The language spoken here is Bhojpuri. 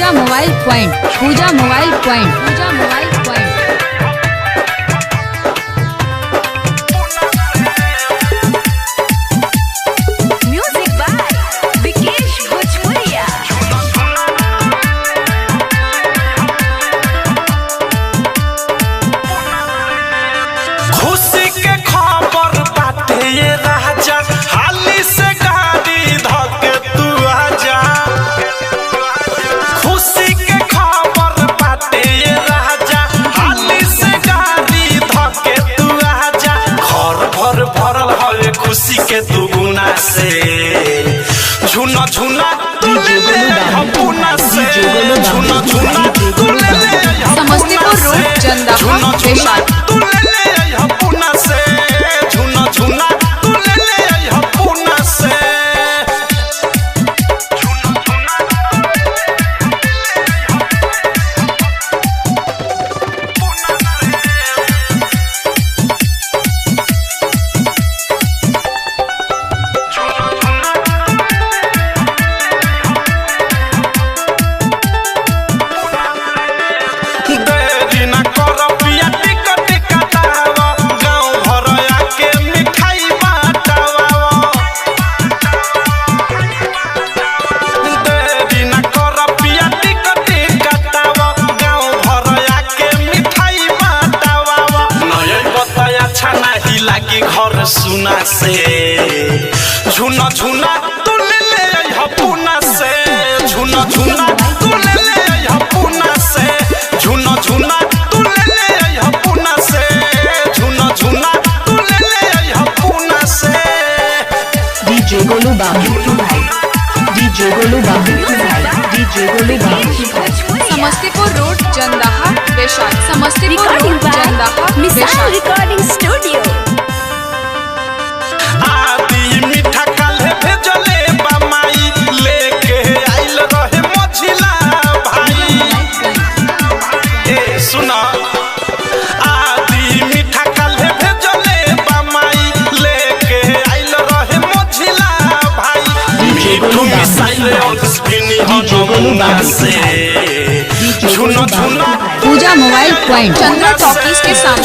Puja mobile point, Puja mobile point, Puja mobile point. Music by Vikesh Bhojpuriya. खुशी के खबर बाटे ये राजा, हाली से गाड़ी धके तू आजा। खुशी के खबर बाटे ये राजा, हाली से गाड़ी धके तू आजा। घर भर भरल हवे खुशी के दुगुना से, झुना झुना तू ले ले हपुना से, झुना झुना तू ले ले समस्तीपुर रोड चंदाहा पेशावर। तू ले ले हपुना से, झुना झुना तू ले ले हपुना से। देरी ना कर पिया टिकट कटावा, गाँव भर आके मिठाई बाटावा। देरी ना कर पिया टिकट कटावा, गाँव भर आके मिठाई बाटावा। नये बताया अच्छा नहीं लागी घर सुना से, झुना झुना तू ले ले हपुना से, झुना झुना तू ले ले हपुना से, झुना झुना तू ले ले हपुना से, झुना झुना तू ले ले हपुना से। डीजे गोलू बाबू भाई, डीजे गोलू बाबू भाई, DJ Golu Babu. Samastipur road Chandaha Peshawar, Samastipur recording road by Chandaha मिसाइल पेशावर। Recording studio. आदि मीठा काल्हे भेजले बमाई, लेके आइल रहे मझिला भाई। ए सुना, आदि मीठा काल्हे भेजले बमाई, लेके आइल रहे मझिला भाई। मीठू मिसाइल और स्पिनी हनुना से, झुना झुना पूजा मोबाइल पॉइंट, चंद्रा टॉकीज के सामने।